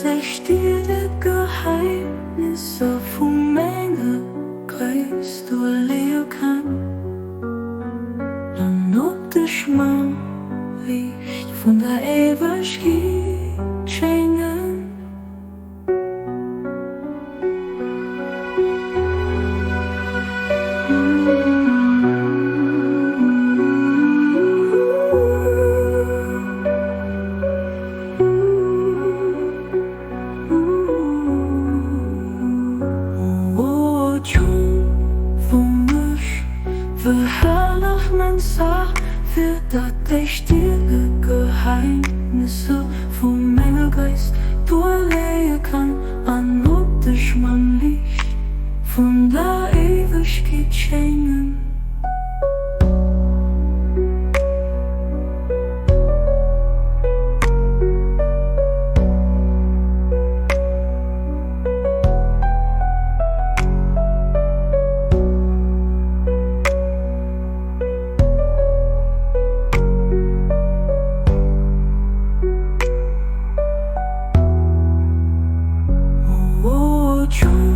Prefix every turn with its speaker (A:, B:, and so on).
A: ich dir die Geheimnisse von meiner Geist durchleben kann. Dann ob dich mein Licht von der Ewigkeit schenken. Verherrlichen sag, wird dat ich dir Geheimnisse von meiner Geist durchlegen kann. An ob dich mein Licht von der Ewigkeit schenken. True.